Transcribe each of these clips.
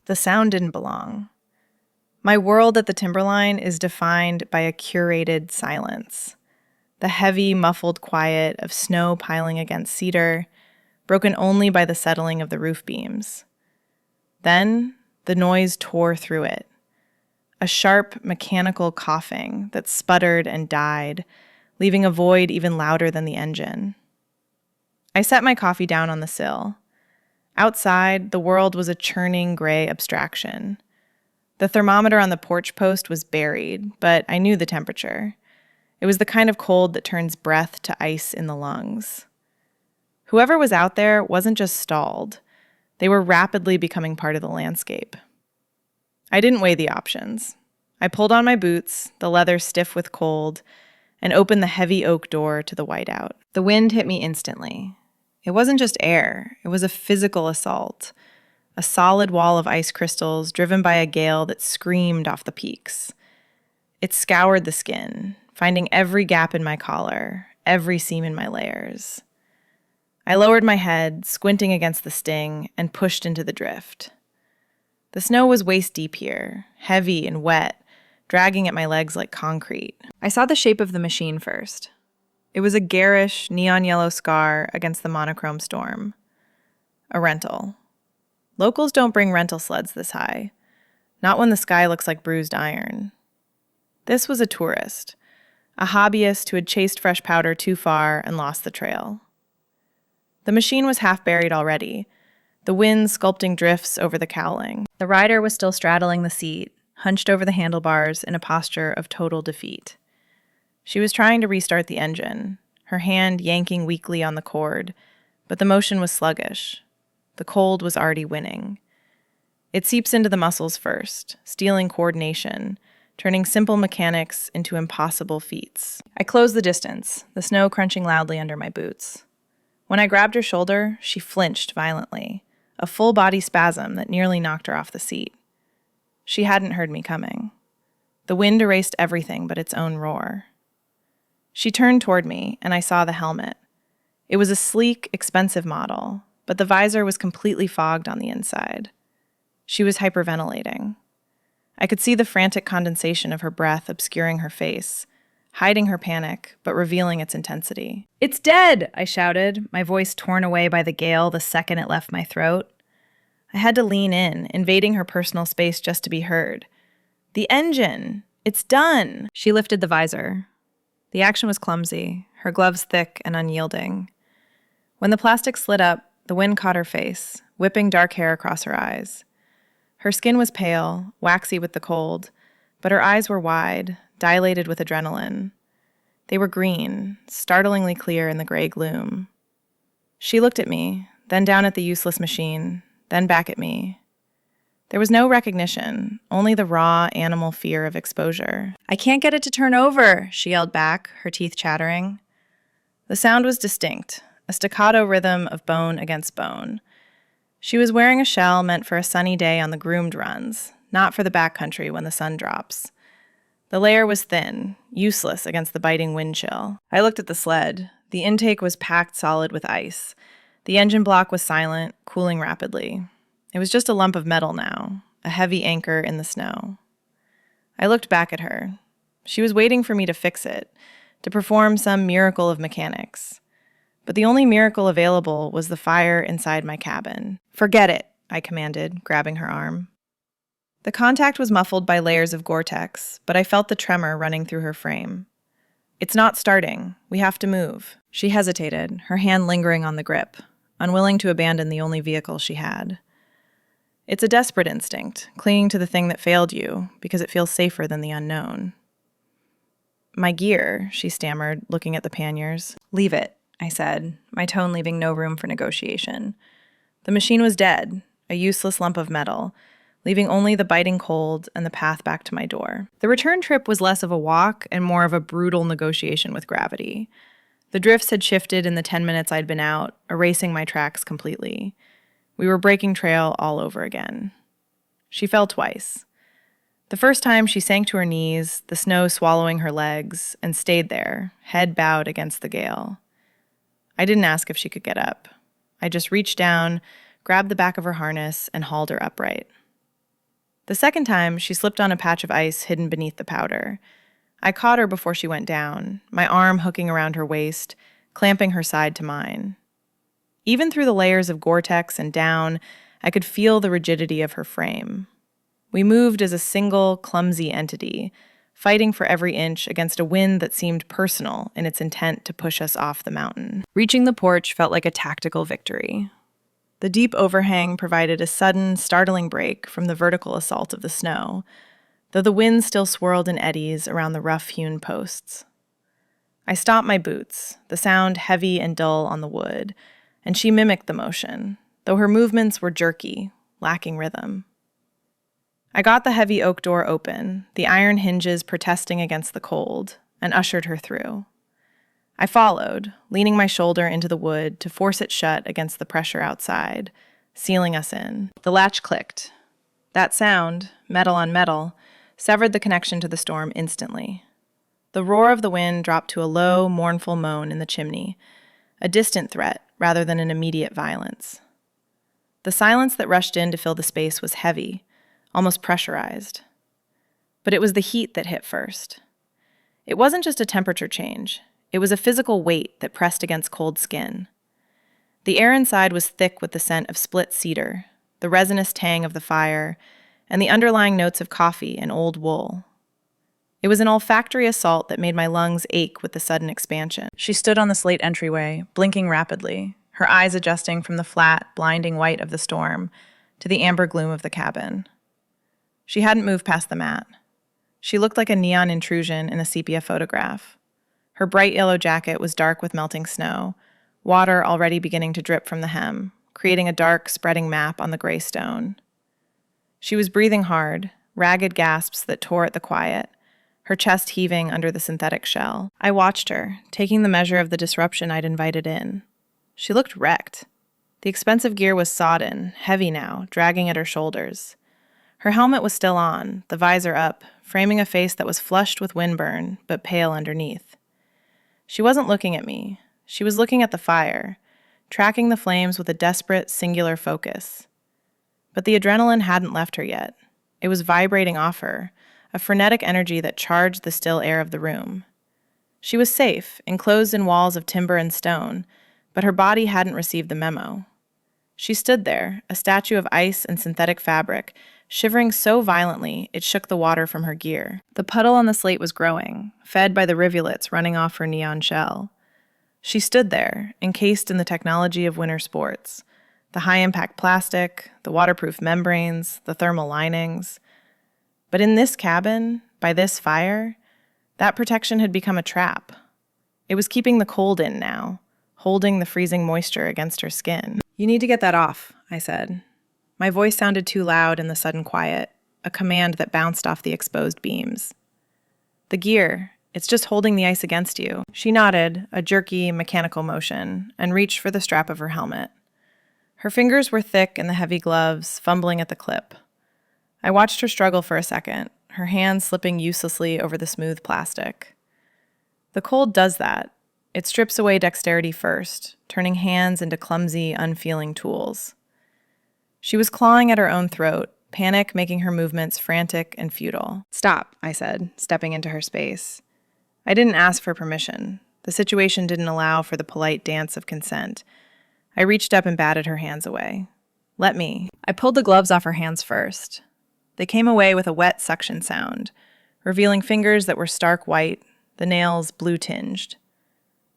the sound didn't belong. My world at the timberline is defined by a curated silence. The heavy, muffled quiet of snow piling against cedar, broken only by the settling of the roof beams. Then, the noise tore through it. A sharp, mechanical coughing that sputtered and died, leaving a void even louder than the engine. I set my coffee down on the sill. Outside, the world was a churning gray abstraction. The thermometer on the porch post was buried, but I knew the temperature. It was the kind of cold that turns breath to ice in the lungs. Whoever was out there wasn't just stalled. They were rapidly becoming part of the landscape. I didn't weigh the options. I pulled on my boots, the leather stiff with cold, and opened the heavy oak door to the whiteout. The wind hit me instantly. It wasn't just air, it was a physical assault. A solid wall of ice crystals driven by a gale that screamed off the peaks. It scoured the skin, finding every gap in my collar, every seam in my layers. I lowered my head, squinting against the sting, and pushed into the drift. The snow was waist-deep here, heavy and wet, dragging at my legs like concrete. I saw the shape of the machine first. It was a garish, neon yellow scar against the monochrome storm. A rental. Locals don't bring rental sleds this high. Not when the sky looks like bruised iron. This was a tourist, a hobbyist who had chased fresh powder too far and lost the trail. The machine was half buried already, the wind sculpting drifts over the cowling. The rider was still straddling the seat, hunched over the handlebars in a posture of total defeat. She was trying to restart the engine, her hand yanking weakly on the cord, but the motion was sluggish. The cold was already winning. It seeps into the muscles first, stealing coordination, turning simple mechanics into impossible feats. I closed the distance, the snow crunching loudly under my boots. When I grabbed her shoulder, she flinched violently, a full-body spasm that nearly knocked her off the seat. She hadn't heard me coming. The wind erased everything but its own roar. She turned toward me, and I saw the helmet. It was a sleek, expensive model, but the visor was completely fogged on the inside. She was hyperventilating. I could see the frantic condensation of her breath obscuring her face, hiding her panic, but revealing its intensity. "It's dead!" I shouted, my voice torn away by the gale the second it left my throat. I had to lean in, invading her personal space just to be heard. "The engine! It's done!" She lifted the visor. The action was clumsy, her gloves thick and unyielding. When the plastic slid up, the wind caught her face, whipping dark hair across her eyes. Her skin was pale, waxy with the cold, but her eyes were wide, dilated with adrenaline. They were green, startlingly clear in the gray gloom. She looked at me, then down at the useless machine, then back at me. There was no recognition, only the raw animal fear of exposure. "I can't get it to turn over," she yelled back, her teeth chattering. The sound was distinct, a staccato rhythm of bone against bone. She was wearing a shell meant for a sunny day on the groomed runs, not for the backcountry when the sun drops. The layer was thin, useless against the biting wind chill. I looked at the sled. The intake was packed solid with ice. The engine block was silent, cooling rapidly. It was just a lump of metal now, a heavy anchor in the snow. I looked back at her. She was waiting for me to fix it, to perform some miracle of mechanics. But the only miracle available was the fire inside my cabin. "Forget it," I commanded, grabbing her arm. The contact was muffled by layers of Gore-Tex, but I felt the tremor running through her frame. "It's not starting. We have to move." She hesitated, her hand lingering on the grip, unwilling to abandon the only vehicle she had. It's a desperate instinct, clinging to the thing that failed you because it feels safer than the unknown. "My gear," she stammered, looking at the panniers. "Leave it," I said, my tone leaving no room for negotiation. The machine was dead, a useless lump of metal, leaving only the biting cold and the path back to my door. The return trip was less of a walk and more of a brutal negotiation with gravity. The drifts had shifted in the 10 minutes I'd been out, erasing my tracks completely. We were breaking trail all over again. She fell twice. The first time she sank to her knees, the snow swallowing her legs, and stayed there, head bowed against the gale. I didn't ask if she could get up. I just reached down, grabbed the back of her harness, and hauled her upright. The second time, she slipped on a patch of ice hidden beneath the powder. I caught her before she went down, my arm hooking around her waist, clamping her side to mine. Even through the layers of Gore-Tex and down, I could feel the rigidity of her frame. We moved as a single, clumsy entity, fighting for every inch against a wind that seemed personal in its intent to push us off the mountain. Reaching the porch felt like a tactical victory. The deep overhang provided a sudden, startling break from the vertical assault of the snow, though the wind still swirled in eddies around the rough-hewn posts. I stopped my boots, the sound heavy and dull on the wood, and she mimicked the motion, though her movements were jerky, lacking rhythm. I got the heavy oak door open, the iron hinges protesting against the cold, and ushered her through. I followed, leaning my shoulder into the wood to force it shut against the pressure outside, sealing us in. The latch clicked. That sound, metal on metal, severed the connection to the storm instantly. The roar of the wind dropped to a low, mournful moan in the chimney, a distant threat rather than an immediate violence. The silence that rushed in to fill the space was heavy, almost pressurized. But it was the heat that hit first. It wasn't just a temperature change. It was a physical weight that pressed against cold skin. The air inside was thick with the scent of split cedar, the resinous tang of the fire, and the underlying notes of coffee and old wool. It was an olfactory assault that made my lungs ache with the sudden expansion. She stood on the slate entryway, blinking rapidly, her eyes adjusting from the flat, blinding white of the storm to the amber gloom of the cabin. She hadn't moved past the mat. She looked like a neon intrusion in a sepia photograph. Her bright yellow jacket was dark with melting snow, water already beginning to drip from the hem, creating a dark, spreading map on the gray stone. She was breathing hard, ragged gasps that tore at the quiet, her chest heaving under the synthetic shell. I watched her, taking the measure of the disruption I'd invited in. She looked wrecked. The expensive gear was sodden, heavy now, dragging at her shoulders. Her helmet was still on, the visor up, framing a face that was flushed with windburn, but pale underneath. She wasn't looking at me. She was looking at the fire, tracking the flames with a desperate, singular focus. But the adrenaline hadn't left her yet. It was vibrating off her, a frenetic energy that charged the still air of the room. She was safe, enclosed in walls of timber and stone, but her body hadn't received the memo. She stood there, a statue of ice and synthetic fabric, shivering so violently it shook the water from her gear. The puddle on the slate was growing, fed by the rivulets running off her neon shell. She stood there, encased in the technology of winter sports, the high-impact plastic, the waterproof membranes, the thermal linings. But in this cabin, by this fire, that protection had become a trap. It was keeping the cold in now, holding the freezing moisture against her skin. "You need to get that off," I said. My voice sounded too loud in the sudden quiet, a command that bounced off the exposed beams. "The gear, it's just holding the ice against you." She nodded, a jerky, mechanical motion, and reached for the strap of her helmet. Her fingers were thick in the heavy gloves, fumbling at the clip. I watched her struggle for a second, her hands slipping uselessly over the smooth plastic. The cold does that. It strips away dexterity first, turning hands into clumsy, unfeeling tools. She was clawing at her own throat, panic making her movements frantic and futile. "Stop," I said, stepping into her space. I didn't ask for permission. The situation didn't allow for the polite dance of consent. I reached up and batted her hands away. "Let me." I pulled the gloves off her hands first. They came away with a wet suction sound, revealing fingers that were stark white, the nails blue-tinged.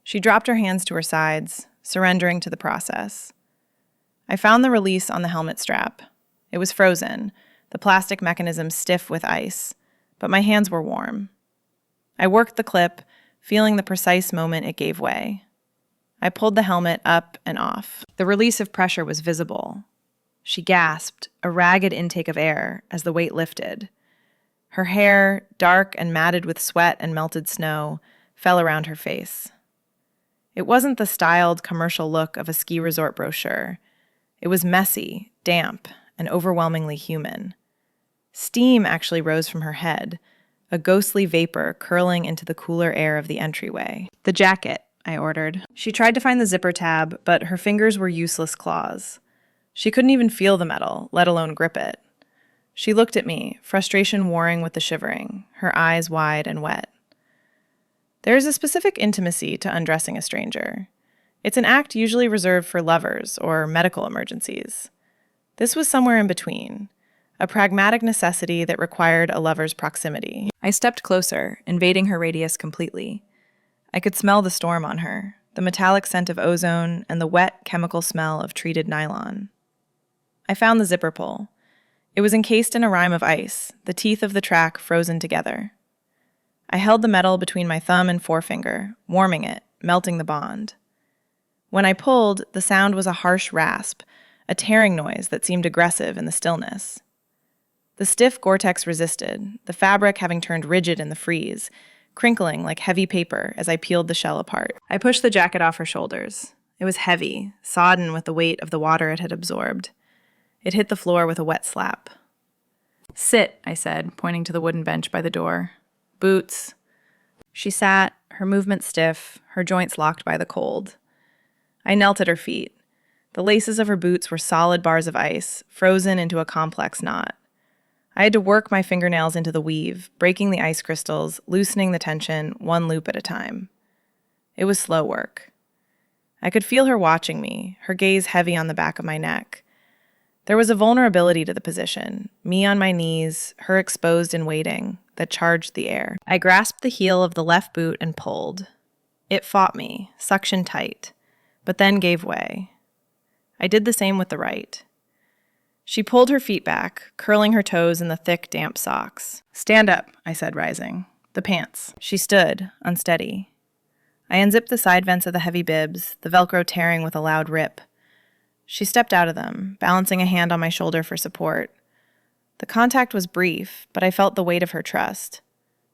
She dropped her hands to her sides, surrendering to the process. I found the release on the helmet strap. It was frozen, the plastic mechanism stiff with ice, but my hands were warm. I worked the clip, feeling the precise moment it gave way. I pulled the helmet up and off. The release of pressure was visible. She gasped, a ragged intake of air, as the weight lifted. Her hair, dark and matted with sweat and melted snow, fell around her face. It wasn't the styled commercial look of a ski resort brochure. It was messy, damp, and overwhelmingly human. Steam actually rose from her head, a ghostly vapor curling into the cooler air of the entryway. "The jacket," I ordered. She tried to find the zipper tab, but her fingers were useless claws. She couldn't even feel the metal, let alone grip it. She looked at me, frustration warring with the shivering, her eyes wide and wet. There is a specific intimacy to undressing a stranger. It's an act usually reserved for lovers or medical emergencies. This was somewhere in between, a pragmatic necessity that required a lover's proximity. I stepped closer, invading her radius completely. I could smell the storm on her, the metallic scent of ozone and the wet, chemical smell of treated nylon. I found the zipper pull. It was encased in a rime of ice, the teeth of the track frozen together. I held the metal between my thumb and forefinger, warming it, melting the bond. When I pulled, the sound was a harsh rasp, a tearing noise that seemed aggressive in the stillness. The stiff Gore-Tex resisted, the fabric having turned rigid in the freeze, crinkling like heavy paper as I peeled the shell apart. I pushed the jacket off her shoulders. It was heavy, sodden with the weight of the water it had absorbed. It hit the floor with a wet slap. "Sit," I said, pointing to the wooden bench by the door. "Boots." She sat, her movement stiff, her joints locked by the cold. I knelt at her feet. The laces of her boots were solid bars of ice, frozen into a complex knot. I had to work my fingernails into the weave, breaking the ice crystals, loosening the tension, one loop at a time. It was slow work. I could feel her watching me, her gaze heavy on the back of my neck. There was a vulnerability to the position, me on my knees, her exposed and waiting, that charged the air. I grasped the heel of the left boot and pulled. It fought me, suction tight, but then gave way. I did the same with the right. She pulled her feet back, curling her toes in the thick, damp socks. "Stand up," I said, rising. "The pants." She stood, unsteady. I unzipped the side vents of the heavy bibs, the Velcro tearing with a loud rip. She stepped out of them, balancing a hand on my shoulder for support. The contact was brief, but I felt the weight of her trust.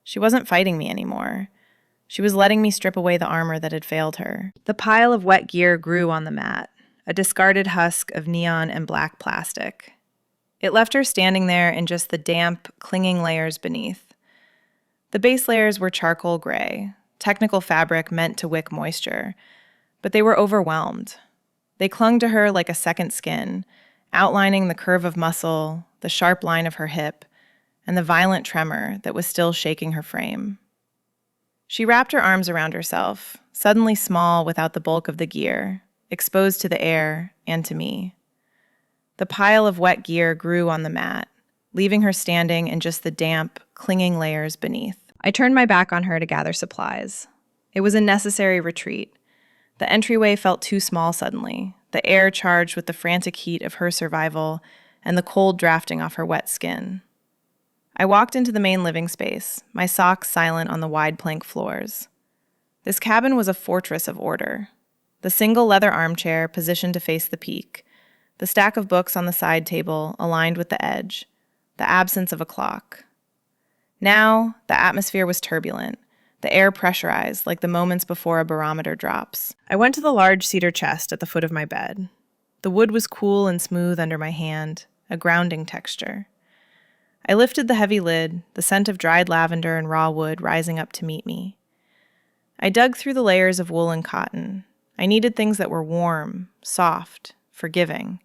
She wasn't fighting me anymore. She was letting me strip away the armor that had failed her. The pile of wet gear grew on the mat, a discarded husk of neon and black plastic. It left her standing there in just the damp, clinging layers beneath. The base layers were charcoal gray, technical fabric meant to wick moisture, but they were overwhelmed. They clung to her like a second skin, outlining the curve of muscle, the sharp line of her hip, and the violent tremor that was still shaking her frame. She wrapped her arms around herself, suddenly small without the bulk of the gear, exposed to the air and to me. The pile of wet gear grew on the mat, leaving her standing in just the damp, clinging layers beneath. I turned my back on her to gather supplies. It was a necessary retreat. The entryway felt too small suddenly, the air charged with the frantic heat of her survival and the cold drafting off her wet skin. I walked into the main living space, my socks silent on the wide plank floors. This cabin was a fortress of order. The single leather armchair positioned to face the peak, the stack of books on the side table aligned with the edge, the absence of a clock. Now, the atmosphere was turbulent, the air pressurized like the moments before a barometer drops. I went to the large cedar chest at the foot of my bed. The wood was cool and smooth under my hand, a grounding texture. I lifted the heavy lid, the scent of dried lavender and raw wood rising up to meet me. I dug through the layers of wool and cotton. I needed things that were warm, soft, forgiving.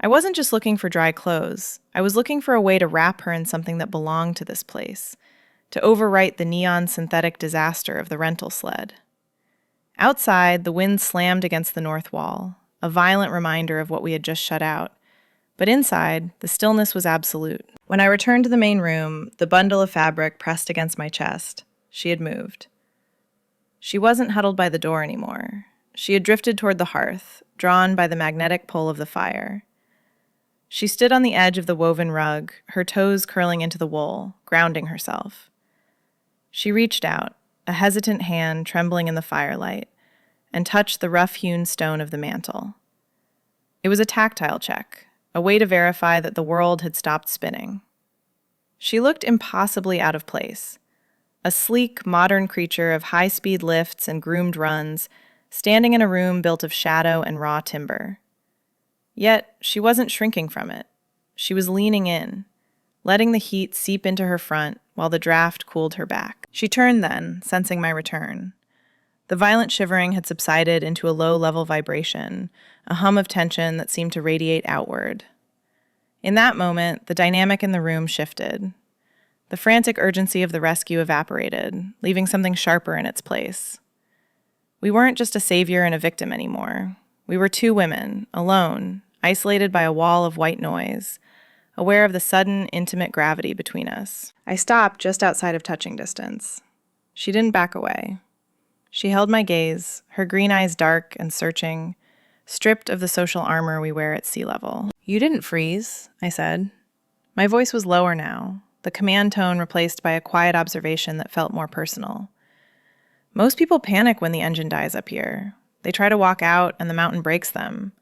I wasn't just looking for dry clothes. I was looking for a way to wrap her in something that belonged to this place, to overwrite the neon synthetic disaster of the rental sled. Outside, the wind slammed against the north wall, a violent reminder of what we had just shut out. But inside, the stillness was absolute. When I returned to the main room, the bundle of fabric pressed against my chest, she had moved. She wasn't huddled by the door anymore. She had drifted toward the hearth, drawn by the magnetic pull of the fire. She stood on the edge of the woven rug, her toes curling into the wool, grounding herself. She reached out, a hesitant hand trembling in the firelight, and touched the rough-hewn stone of the mantel. It was a tactile check, a way to verify that the world had stopped spinning. She looked impossibly out of place, a sleek, modern creature of high-speed lifts and groomed runs, standing in a room built of shadow and raw timber. Yet, she wasn't shrinking from it. She was leaning in, letting the heat seep into her front while the draft cooled her back. She turned then, sensing my return. The violent shivering had subsided into a low-level vibration, a hum of tension that seemed to radiate outward. In that moment, the dynamic in the room shifted. The frantic urgency of the rescue evaporated, leaving something sharper in its place. We weren't just a savior and a victim anymore. We were two women, alone, isolated by a wall of white noise, aware of the sudden, intimate gravity between us. I stopped just outside of touching distance. She didn't back away. She held my gaze, her green eyes dark and searching, stripped of the social armor we wear at sea level. "You didn't freeze," I said. My voice was lower now, the command tone replaced by a quiet observation that felt more personal. "Most people panic when the engine dies up here. They try to walk out and the mountain breaks them.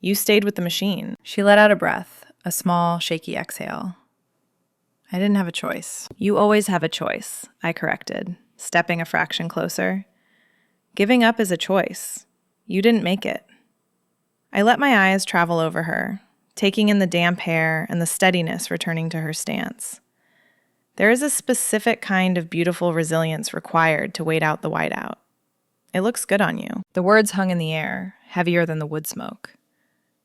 You stayed with the machine." She let out a breath, a small, shaky exhale. "I didn't have a choice." "You always have a choice," I corrected, stepping a fraction closer. "Giving up is a choice. You didn't make it." I let my eyes travel over her, taking in the damp hair and the steadiness returning to her stance. There is a specific kind of beautiful resilience required to wait out the whiteout. "It looks good on you." The words hung in the air, heavier than the wood smoke.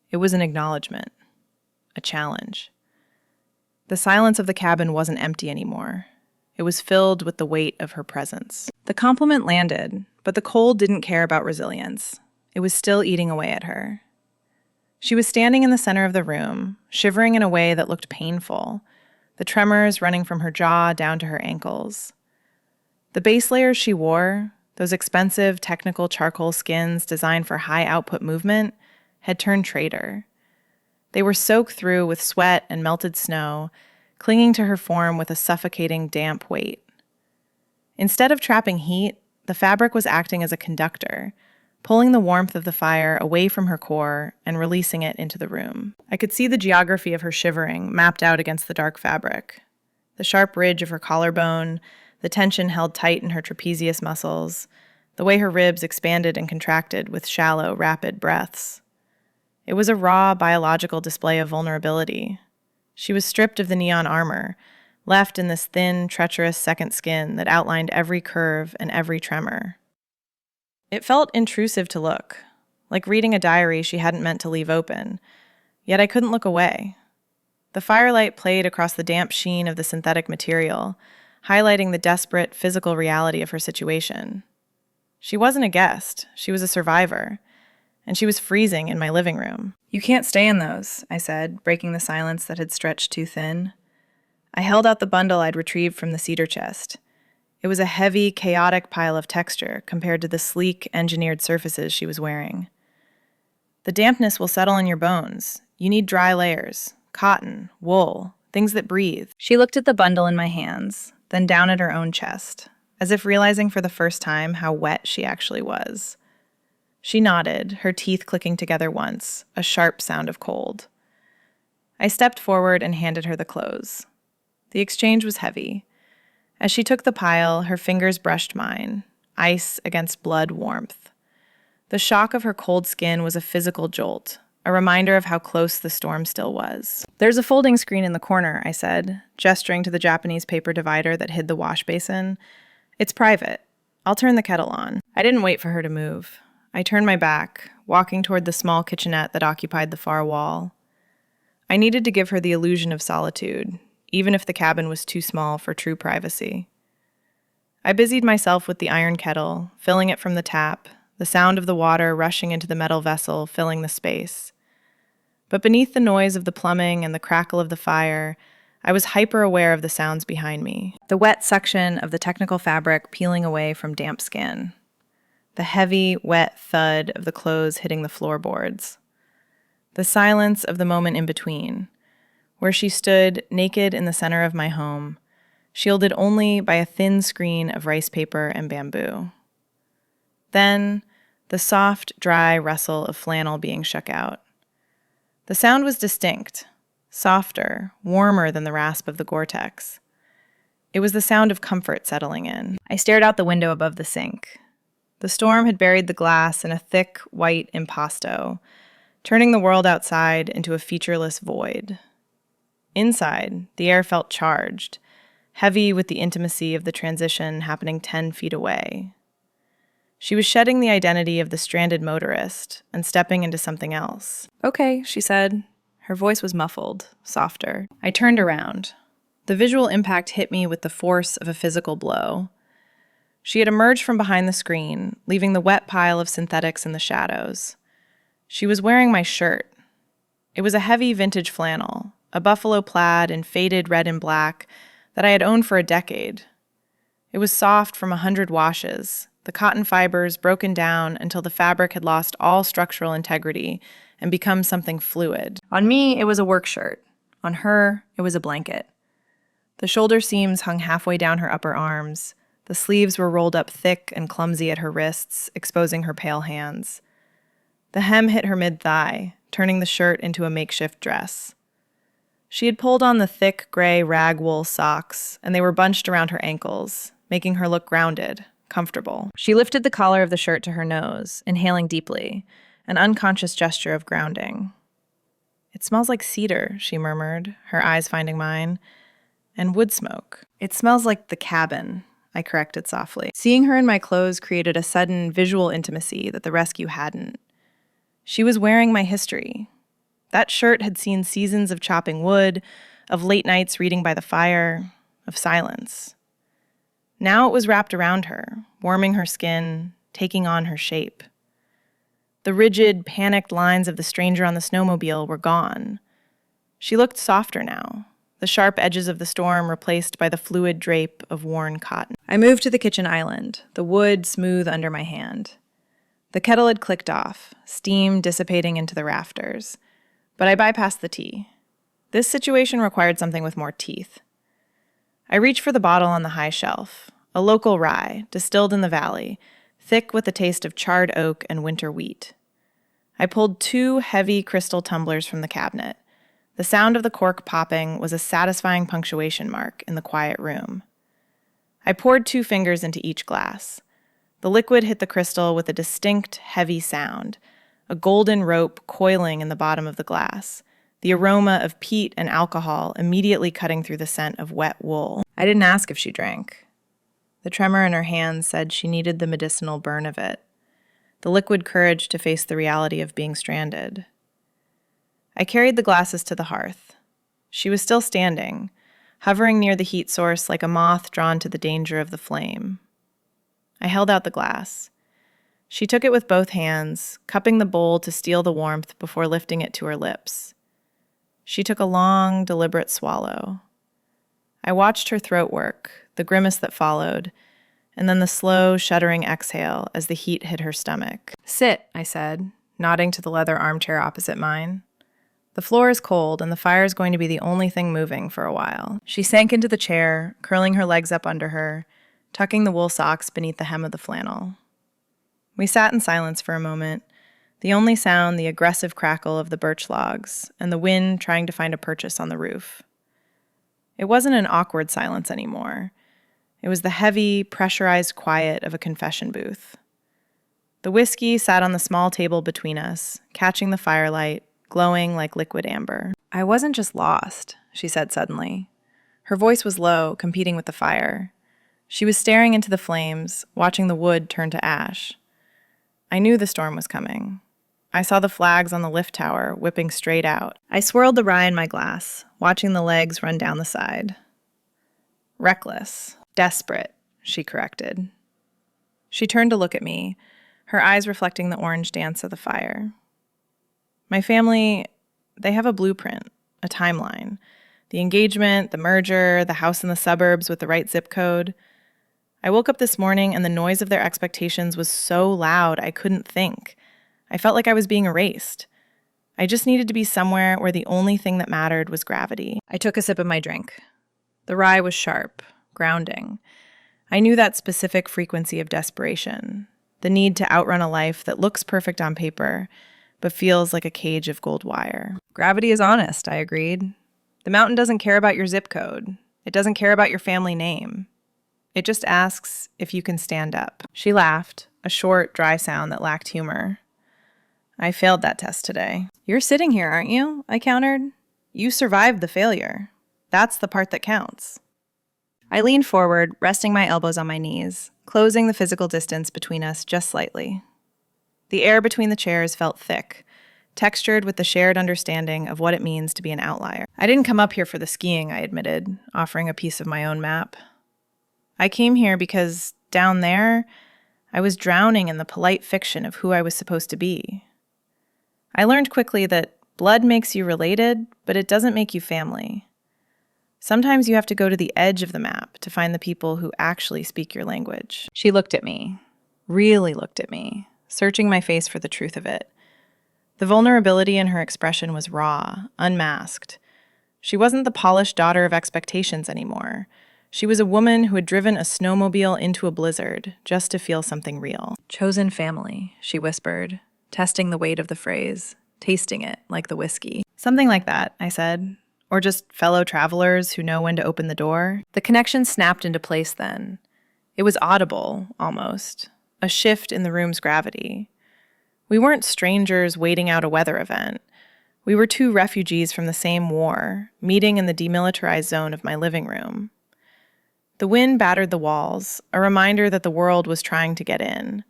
It was an acknowledgement, a challenge. The silence of the cabin wasn't empty anymore. It was filled with the weight of her presence. The compliment landed, but the cold didn't care about resilience. It was still eating away at her. She was standing in the center of the room, shivering in a way that looked painful, the tremors running from her jaw down to her ankles. The base layers she wore, those expensive technical charcoal skins designed for high-output movement, had turned traitor. They were soaked through with sweat and melted snow, clinging to her form with a suffocating damp weight. Instead of trapping heat, the fabric was acting as a conductor, pulling the warmth of the fire away from her core and releasing it into the room. I could see the geography of her shivering mapped out against the dark fabric. The sharp ridge of her collarbone, the tension held tight in her trapezius muscles, the way her ribs expanded and contracted with shallow, rapid breaths. It was a raw, biological display of vulnerability. She was stripped of the neon armor, left in this thin, treacherous second skin that outlined every curve and every tremor. It felt intrusive to look, like reading a diary she hadn't meant to leave open, yet I couldn't look away. The firelight played across the damp sheen of the synthetic material, highlighting the desperate physical reality of her situation. She wasn't a guest, she was a survivor, and she was freezing in my living room. "You can't stay in those," I said, breaking the silence that had stretched too thin. I held out the bundle I'd retrieved from the cedar chest. It was a heavy, chaotic pile of texture compared to the sleek, engineered surfaces she was wearing. "The dampness will settle in your bones. You need dry layers, cotton, wool, things that breathe." She looked at the bundle in my hands, then down at her own chest, as if realizing for the first time how wet she actually was. She nodded, her teeth clicking together once, a sharp sound of cold. I stepped forward and handed her the clothes. The exchange was heavy. As she took the pile, her fingers brushed mine, ice against blood warmth. The shock of her cold skin was a physical jolt, a reminder of how close the storm still was. "There's a folding screen in the corner," I said, gesturing to the Japanese paper divider that hid the wash basin. "It's private. I'll turn the kettle on." I didn't wait for her to move. I turned my back, walking toward the small kitchenette that occupied the far wall. I needed to give her the illusion of solitude, even if the cabin was too small for true privacy. I busied myself with the iron kettle, filling it from the tap, the sound of the water rushing into the metal vessel filling the space. But beneath the noise of the plumbing and the crackle of the fire, I was hyper-aware of the sounds behind me. The wet suction of the technical fabric peeling away from damp skin. The heavy, wet thud of the clothes hitting the floorboards. The silence of the moment in between, where she stood naked in the center of my home, shielded only by a thin screen of rice paper and bamboo. Then, the soft, dry rustle of flannel being shook out. The sound was distinct, softer, warmer than the rasp of the Gore-Tex. It was the sound of comfort settling in. I stared out the window above the sink. The storm had buried the glass in a thick, white impasto, turning the world outside into a featureless void. Inside, the air felt charged, heavy with the intimacy of the transition happening 10 feet away. She was shedding the identity of the stranded motorist and stepping into something else. "Okay," she said, Her voice was muffled, softer. I turned around. The visual impact hit me with the force of a physical blow. She had emerged from behind the screen, leaving the wet pile of synthetics in the shadows. She was wearing my shirt. It was a heavy vintage flannel, a buffalo plaid in faded red and black that I had owned for a decade. It was soft from 100 washes, the cotton fibers broken down until the fabric had lost all structural integrity and become something fluid. On me, it was a work shirt. On her, it was a blanket. The shoulder seams hung halfway down her upper arms. The sleeves were rolled up thick and clumsy at her wrists, exposing her pale hands. The hem hit her mid-thigh, turning the shirt into a makeshift dress. She had pulled on the thick gray rag wool socks, and they were bunched around her ankles, making her look grounded, comfortable. She lifted the collar of the shirt to her nose, inhaling deeply, an unconscious gesture of grounding. "It smells like cedar," she murmured, her eyes finding mine, "and wood smoke." "It smells like the cabin," I corrected softly. Seeing her in my clothes created a sudden visual intimacy that the rescue hadn't. She was wearing my history. That shirt had seen seasons of chopping wood, of late nights reading by the fire, of silence. Now it was wrapped around her, warming her skin, taking on her shape. The rigid, panicked lines of the stranger on the snowmobile were gone. She looked softer now, the sharp edges of the storm replaced by the fluid drape of worn cotton. I moved to the kitchen island, the wood smooth under my hand. The kettle had clicked off, steam dissipating into the rafters. But I bypassed the tea. This situation required something with more teeth. I reached for the bottle on the high shelf, a local rye, distilled in the valley, thick with the taste of charred oak and winter wheat. I pulled 2 heavy crystal tumblers from the cabinet. The sound of the cork popping was a satisfying punctuation mark in the quiet room. I poured 2 fingers into each glass. The liquid hit the crystal with a distinct, heavy sound, a golden rope coiling in the bottom of the glass, the aroma of peat and alcohol immediately cutting through the scent of wet wool. I didn't ask if she drank. The tremor in her hands said she needed the medicinal burn of it, the liquid courage to face the reality of being stranded. I carried the glasses to the hearth. She was still standing, hovering near the heat source like a moth drawn to the danger of the flame. I held out the glass. She took it with both hands, cupping the bowl to steal the warmth before lifting it to her lips. She took a long, deliberate swallow. I watched her throat work, the grimace that followed, and then the slow, shuddering exhale as the heat hit her stomach. "Sit," I said, nodding to the leather armchair opposite mine. "The floor is cold, and the fire is going to be the only thing moving for a while." She sank into the chair, curling her legs up under her, tucking the wool socks beneath the hem of the flannel. We sat in silence for a moment, the only sound the aggressive crackle of the birch logs and the wind trying to find a purchase on the roof. It wasn't an awkward silence anymore. It was the heavy, pressurized quiet of a confession booth. The whiskey sat on the small table between us, catching the firelight, glowing like liquid amber. "I wasn't just lost," she said suddenly. Her voice was low, competing with the fire. She was staring into the flames, watching the wood turn to ash. I knew the storm was coming. I saw the flags on the lift tower whipping straight out. I swirled the rye in my glass, watching the legs run down the side. "Reckless, desperate," she corrected. She turned to look at me, her eyes reflecting the orange dance of the fire. "My family, they have a blueprint, a timeline. The engagement, the merger, the house in the suburbs with the right zip code. I woke up this morning and the noise of their expectations was so loud I couldn't think. I felt like I was being erased. I just needed to be somewhere where the only thing that mattered was gravity." I took a sip of my drink. The rye was sharp, grounding. I knew that specific frequency of desperation, the need to outrun a life that looks perfect on paper, but feels like a cage of gold wire. "Gravity is honest," I agreed. "The mountain doesn't care about your zip code. It doesn't care about your family name. It just asks if you can stand up." She laughed, a short, dry sound that lacked humor. "I failed that test today." "You're sitting here, aren't you?" I countered. "You survived the failure. That's the part that counts." I leaned forward, resting my elbows on my knees, closing the physical distance between us just slightly. The air between the chairs felt thick, textured with the shared understanding of what it means to be an outlier. I didn't come up here for the skiing, I admitted, offering a piece of my own map. I came here because down there, I was drowning in the polite fiction of who I was supposed to be. I learned quickly that blood makes you related, but it doesn't make you family. Sometimes you have to go to the edge of the map to find the people who actually speak your language. She looked at me, really looked at me, searching my face for the truth of it. The vulnerability in her expression was raw, unmasked. She wasn't the polished daughter of expectations anymore. She was a woman who had driven a snowmobile into a blizzard just to feel something real. Chosen family, she whispered, testing the weight of the phrase, tasting it like the whiskey. Something like that, I said. Or just fellow travelers who know when to open the door. The connection snapped into place then. It was audible, almost. A shift in the room's gravity. We weren't strangers waiting out a weather event. We were two refugees from the same war, meeting in the demilitarized zone of my living room. The wind battered the walls, a reminder that the world was trying to get in.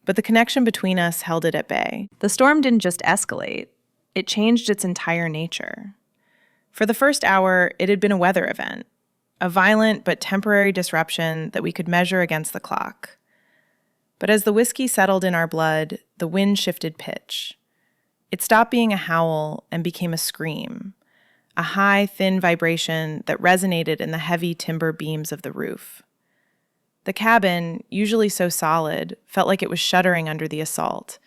But the connection between us held it at bay. The storm didn't just escalate. It changed its entire nature. For the first hour, it had been a weather event, a violent but temporary disruption that we could measure against the clock. But as the whiskey settled in our blood, the wind shifted pitch. It stopped being a howl and became a scream, a high, thin vibration that resonated in the heavy timber beams of the roof. The cabin, usually so solid, felt like it was shuddering under the assault,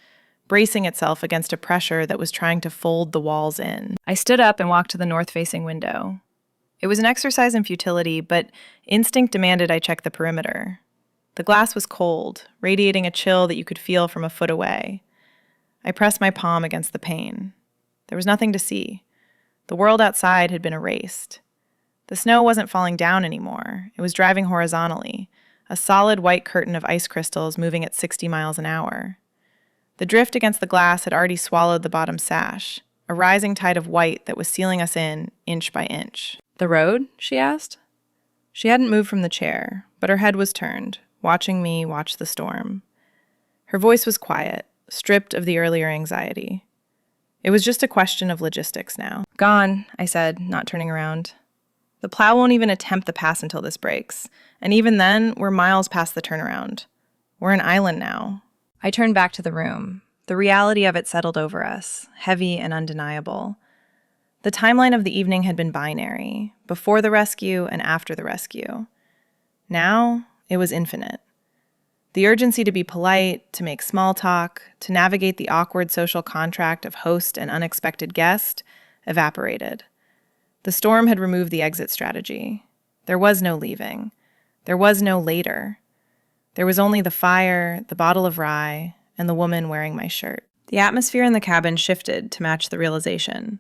bracing itself against a pressure that was trying to fold the walls in. I stood up and walked to the north-facing window. It was an exercise in futility, but instinct demanded I check the perimeter. The glass was cold, radiating a chill that you could feel from a foot away. I pressed my palm against the pane. There was nothing to see. The world outside had been erased. The snow wasn't falling down anymore. It was driving horizontally, a solid white curtain of ice crystals moving at 60 miles an hour. The drift against the glass had already swallowed the bottom sash, a rising tide of white that was sealing us in, inch by inch. "The road?" she asked. She hadn't moved from the chair, but her head was turned, watching me watch the storm. Her voice was quiet, stripped of the earlier anxiety. It was just a question of logistics now. "Gone," I said, not turning around. "The plow won't even attempt the pass until this breaks, and even then, we're miles past the turnaround. We're an island now." I turned back to the room. The reality of it settled over us, heavy and undeniable. The timeline of the evening had been binary, before the rescue and after the rescue. Now, it was infinite. The urgency to be polite, to make small talk, to navigate the awkward social contract of host and unexpected guest evaporated. The storm had removed the exit strategy. There was no leaving. There was no later. There was only the fire, the bottle of rye, and the woman wearing my shirt. The atmosphere in the cabin shifted to match the realization.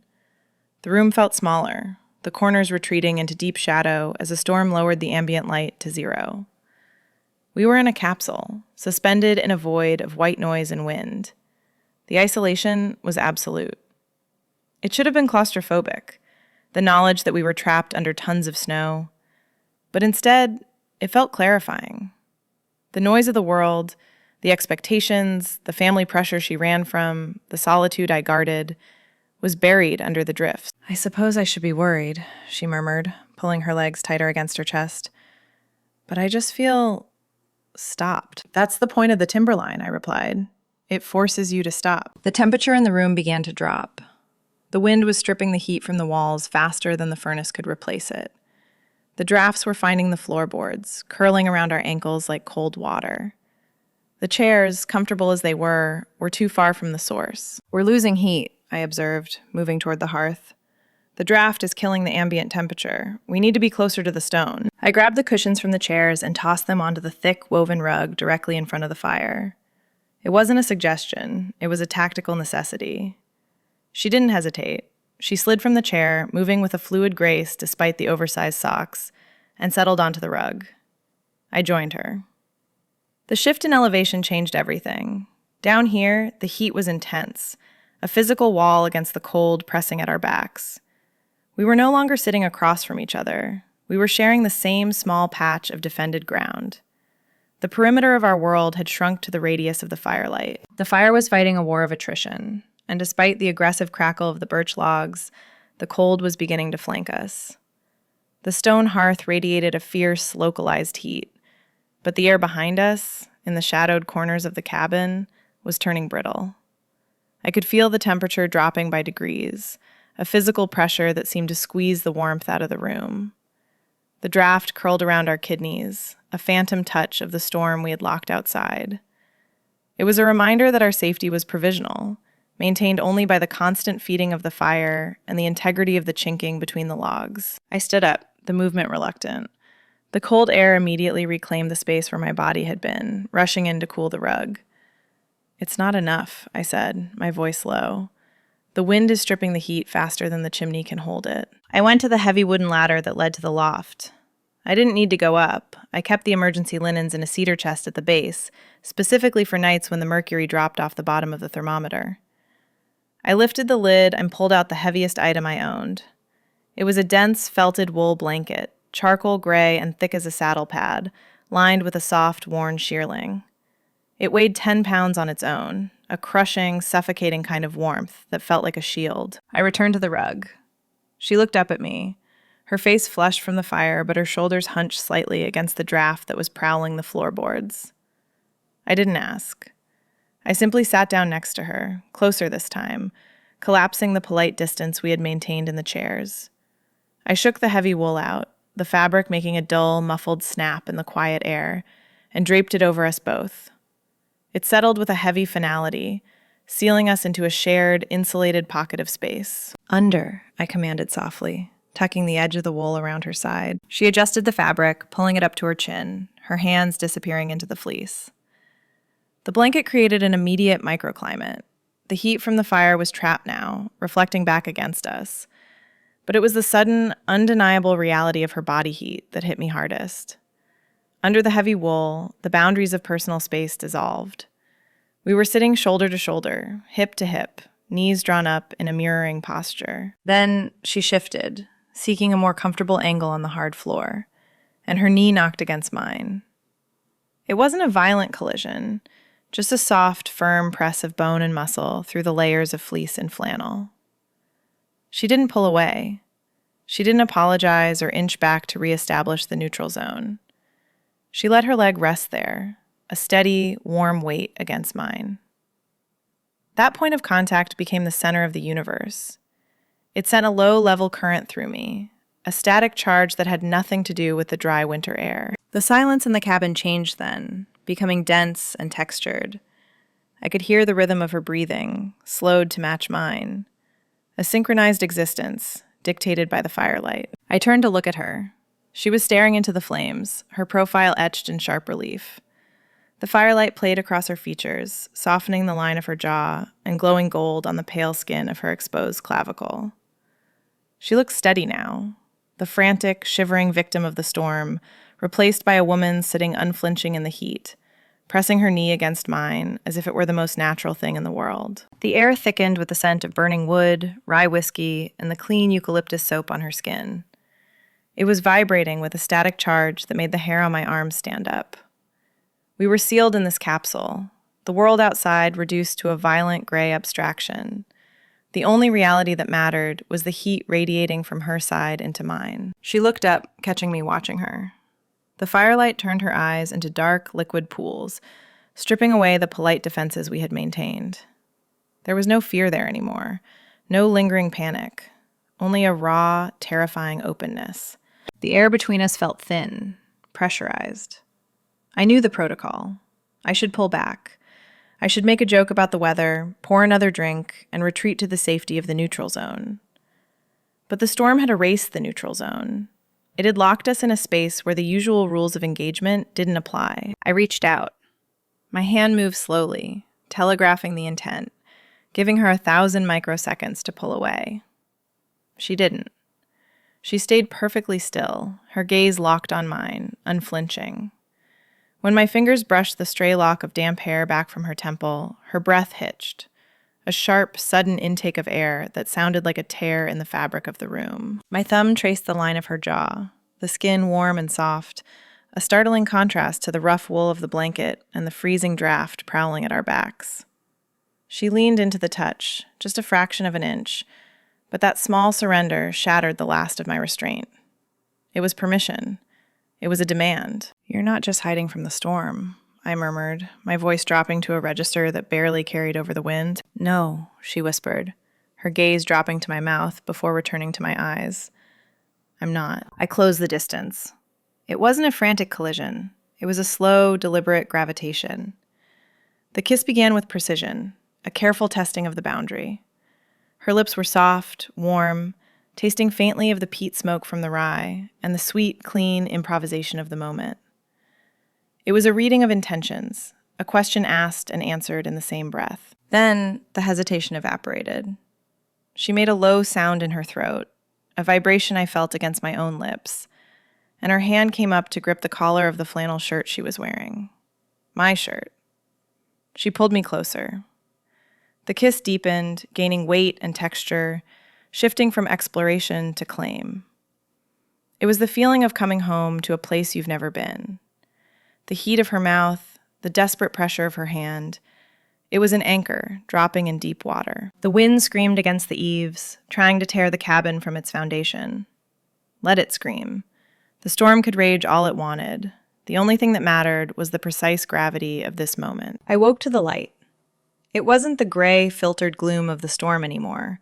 The room felt smaller, the corners retreating into deep shadow as the storm lowered the ambient light to zero. We were in a capsule, suspended in a void of white noise and wind. The isolation was absolute. It should have been claustrophobic, the knowledge that we were trapped under tons of snow. But instead, it felt clarifying. The noise of the world, the expectations, the family pressure she ran from, the solitude I guarded, was buried under the drifts. "I suppose I should be worried," she murmured, pulling her legs tighter against her chest. "But I just feel stopped." "That's the point of the timberline," I replied. "It forces you to stop." The temperature in the room began to drop. The wind was stripping the heat from the walls faster than the furnace could replace it. The drafts were finding the floorboards, curling around our ankles like cold water. The chairs, comfortable as they were too far from the source. "We're losing heat," I observed, moving toward the hearth. "The draft is killing the ambient temperature. We need to be closer to the stone." I grabbed the cushions from the chairs and tossed them onto the thick, woven rug directly in front of the fire. It wasn't a suggestion. It was a tactical necessity. She didn't hesitate. She slid from the chair, moving with a fluid grace despite the oversized socks, and settled onto the rug. I joined her. The shift in elevation changed everything. Down here, the heat was intense, a physical wall against the cold pressing at our backs. We were no longer sitting across from each other. We were sharing the same small patch of defended ground. The perimeter of our world had shrunk to the radius of the firelight. The fire was fighting a war of attrition, and despite the aggressive crackle of the birch logs, the cold was beginning to flank us. The stone hearth radiated a fierce, localized heat, but the air behind us, in the shadowed corners of the cabin, was turning brittle. I could feel the temperature dropping by degrees, a physical pressure that seemed to squeeze the warmth out of the room. The draft curled around our kidneys, a phantom touch of the storm we had locked outside. It was a reminder that our safety was provisional, maintained only by the constant feeding of the fire and the integrity of the chinking between the logs. I stood up, the movement reluctant. The cold air immediately reclaimed the space where my body had been, rushing in to cool the rug. "It's not enough," I said, my voice low. "The wind is stripping the heat faster than the chimney can hold it." I went to the heavy wooden ladder that led to the loft. I didn't need to go up. I kept the emergency linens in a cedar chest at the base, specifically for nights when the mercury dropped off the bottom of the thermometer. I lifted the lid and pulled out the heaviest item I owned. It was a dense, felted wool blanket, charcoal gray and thick as a saddle pad, lined with a soft, worn shearling. It weighed 10 pounds on its own, a crushing, suffocating kind of warmth that felt like a shield. I returned to the rug. She looked up at me, her face flushed from the fire, but her shoulders hunched slightly against the draft that was prowling the floorboards. I didn't ask. I simply sat down next to her, closer this time, collapsing the polite distance we had maintained in the chairs. I shook the heavy wool out, the fabric making a dull, muffled snap in the quiet air, and draped it over us both. It settled with a heavy finality, sealing us into a shared, insulated pocket of space. "Under," I commanded softly, tucking the edge of the wool around her side. She adjusted the fabric, pulling it up to her chin, her hands disappearing into the fleece. The blanket created an immediate microclimate. The heat from the fire was trapped now, reflecting back against us. But it was the sudden, undeniable reality of her body heat that hit me hardest. Under the heavy wool, the boundaries of personal space dissolved. We were sitting shoulder to shoulder, hip to hip, knees drawn up in a mirroring posture. Then she shifted, seeking a more comfortable angle on the hard floor, and her knee knocked against mine. It wasn't a violent collision, just a soft, firm press of bone and muscle through the layers of fleece and flannel. She didn't pull away. She didn't apologize or inch back to reestablish the neutral zone. She let her leg rest there, a steady, warm weight against mine. That point of contact became the center of the universe. It sent a low-level current through me, a static charge that had nothing to do with the dry winter air. The silence in the cabin changed then, becoming dense and textured. I could hear the rhythm of her breathing, slowed to match mine. A synchronized existence, dictated by the firelight. I turned to look at her. She was staring into the flames, her profile etched in sharp relief. The firelight played across her features, softening the line of her jaw and glowing gold on the pale skin of her exposed clavicle. She looked steady now, the frantic, shivering victim of the storm, replaced by a woman sitting unflinching in the heat, pressing her knee against mine as if it were the most natural thing in the world. The air thickened with the scent of burning wood, rye whiskey, and the clean eucalyptus soap on her skin. It was vibrating with a static charge that made the hair on my arms stand up. We were sealed in this capsule, the world outside reduced to a violent gray abstraction. The only reality that mattered was the heat radiating from her side into mine. She looked up, catching me watching her. The firelight turned her eyes into dark, liquid pools, stripping away the polite defenses we had maintained. There was no fear there anymore, no lingering panic, only a raw, terrifying openness. The air between us felt thin, pressurized. I knew the protocol. I should pull back. I should make a joke about the weather, pour another drink, and retreat to the safety of the neutral zone. But the storm had erased the neutral zone. It had locked us in a space where the usual rules of engagement didn't apply. I reached out. My hand moved slowly, telegraphing the intent, giving her 1,000 microseconds to pull away. She didn't. She stayed perfectly still, her gaze locked on mine, unflinching. When my fingers brushed the stray lock of damp hair back from her temple, her breath hitched, a sharp, sudden intake of air that sounded like a tear in the fabric of the room. My thumb traced the line of her jaw, the skin warm and soft, a startling contrast to the rough wool of the blanket and the freezing draft prowling at our backs. She leaned into the touch, just a fraction of an inch, but that small surrender shattered the last of my restraint. It was permission. It was a demand. "You're not just hiding from the storm," I murmured, my voice dropping to a register that barely carried over the wind. "No," she whispered, her gaze dropping to my mouth before returning to my eyes. "I'm not." I closed the distance. It wasn't a frantic collision. It was a slow, deliberate gravitation. The kiss began with precision, a careful testing of the boundary. Her lips were soft, warm, tasting faintly of the peat smoke from the rye and the sweet, clean improvisation of the moment. It was a reading of intentions, a question asked and answered in the same breath. Then the hesitation evaporated. She made a low sound in her throat, a vibration I felt against my own lips, and her hand came up to grip the collar of the flannel shirt she was wearing. My shirt. She pulled me closer. The kiss deepened, gaining weight and texture, shifting from exploration to claim. It was the feeling of coming home to a place you've never been. The heat of her mouth, the desperate pressure of her hand. It was an anchor, dropping in deep water. The wind screamed against the eaves, trying to tear the cabin from its foundation. Let it scream. The storm could rage all it wanted. The only thing that mattered was the precise gravity of this moment. I woke to the light. It wasn't the gray, filtered gloom of the storm anymore.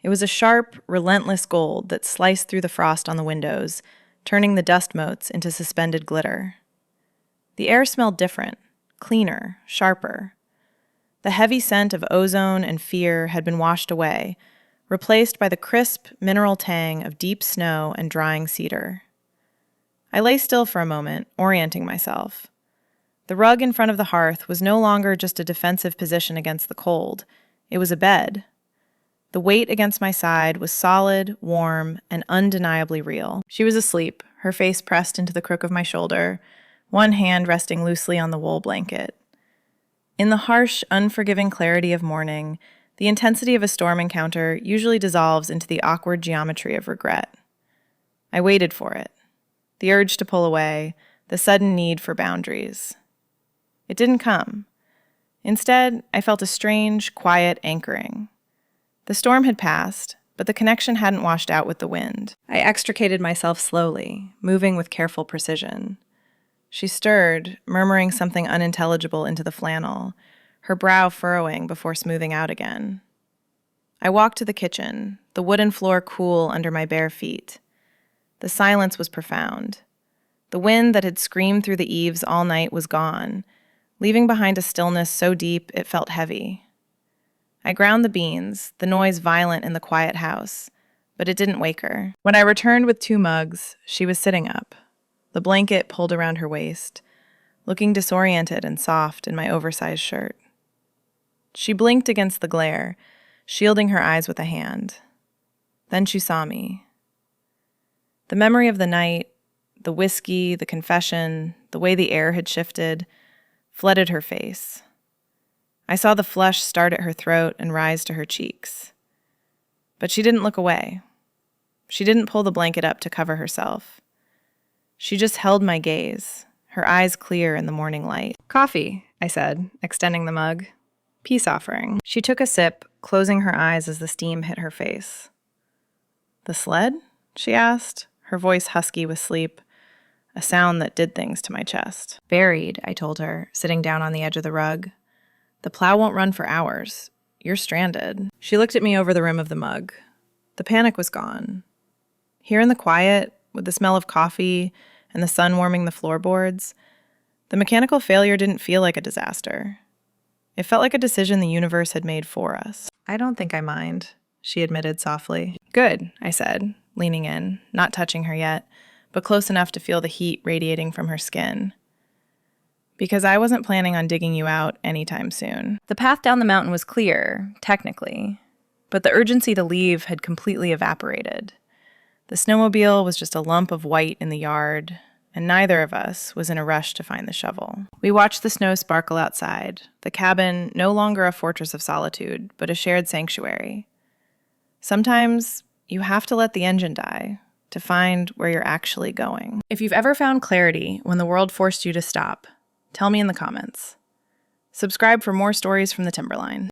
It was a sharp, relentless gold that sliced through the frost on the windows, turning the dust motes into suspended glitter. The air smelled different, cleaner, sharper. The heavy scent of ozone and fear had been washed away, replaced by the crisp, mineral tang of deep snow and drying cedar. I lay still for a moment, orienting myself. The rug in front of the hearth was no longer just a defensive position against the cold. It was a bed. The weight against my side was solid, warm, and undeniably real. She was asleep, her face pressed into the crook of my shoulder, one hand resting loosely on the wool blanket. In the harsh, unforgiving clarity of morning, the intensity of a storm encounter usually dissolves into the awkward geometry of regret. I waited for it. The urge to pull away, the sudden need for boundaries. It didn't come. Instead, I felt a strange, quiet anchoring. The storm had passed, but the connection hadn't washed out with the wind. I extricated myself slowly, moving with careful precision. She stirred, murmuring something unintelligible into the flannel, her brow furrowing before smoothing out again. I walked to the kitchen, the wooden floor cool under my bare feet. The silence was profound. The wind that had screamed through the eaves all night was gone, leaving behind a stillness so deep it felt heavy. I ground the beans, the noise violent in the quiet house, but it didn't wake her. When I returned with 2 mugs, she was sitting up, the blanket pulled around her waist, looking disoriented and soft in my oversized shirt. She blinked against the glare, shielding her eyes with a hand. Then she saw me. The memory of the night, the whiskey, the confession, the way the air had shifted, flooded her face. I saw the flush start at her throat and rise to her cheeks. But she didn't look away. She didn't pull the blanket up to cover herself. She just held my gaze, her eyes clear in the morning light. "Coffee," I said, extending the mug. "Peace offering." She took a sip, closing her eyes as the steam hit her face. "The sled?" she asked, her voice husky with sleep, a sound that did things to my chest. "Buried," I told her, sitting down on the edge of the rug. "The plow won't run for hours. You're stranded." She looked at me over the rim of the mug. The panic was gone. Here in the quiet, with the smell of coffee and the sun warming the floorboards, the mechanical failure didn't feel like a disaster. It felt like a decision the universe had made for us. "I don't think I mind," she admitted softly. "Good," I said, leaning in, not touching her yet, but close enough to feel the heat radiating from her skin. Because I wasn't planning on digging you out anytime soon. The path down the mountain was clear, technically, but the urgency to leave had completely evaporated. The snowmobile was just a lump of white in the yard, and neither of us was in a rush to find the shovel. We watched the snow sparkle outside, the cabin no longer a fortress of solitude, but a shared sanctuary. Sometimes you have to let the engine die to find where you're actually going. If you've ever found clarity when the world forced you to stop, tell me in the comments. Subscribe for more stories from the Timberline.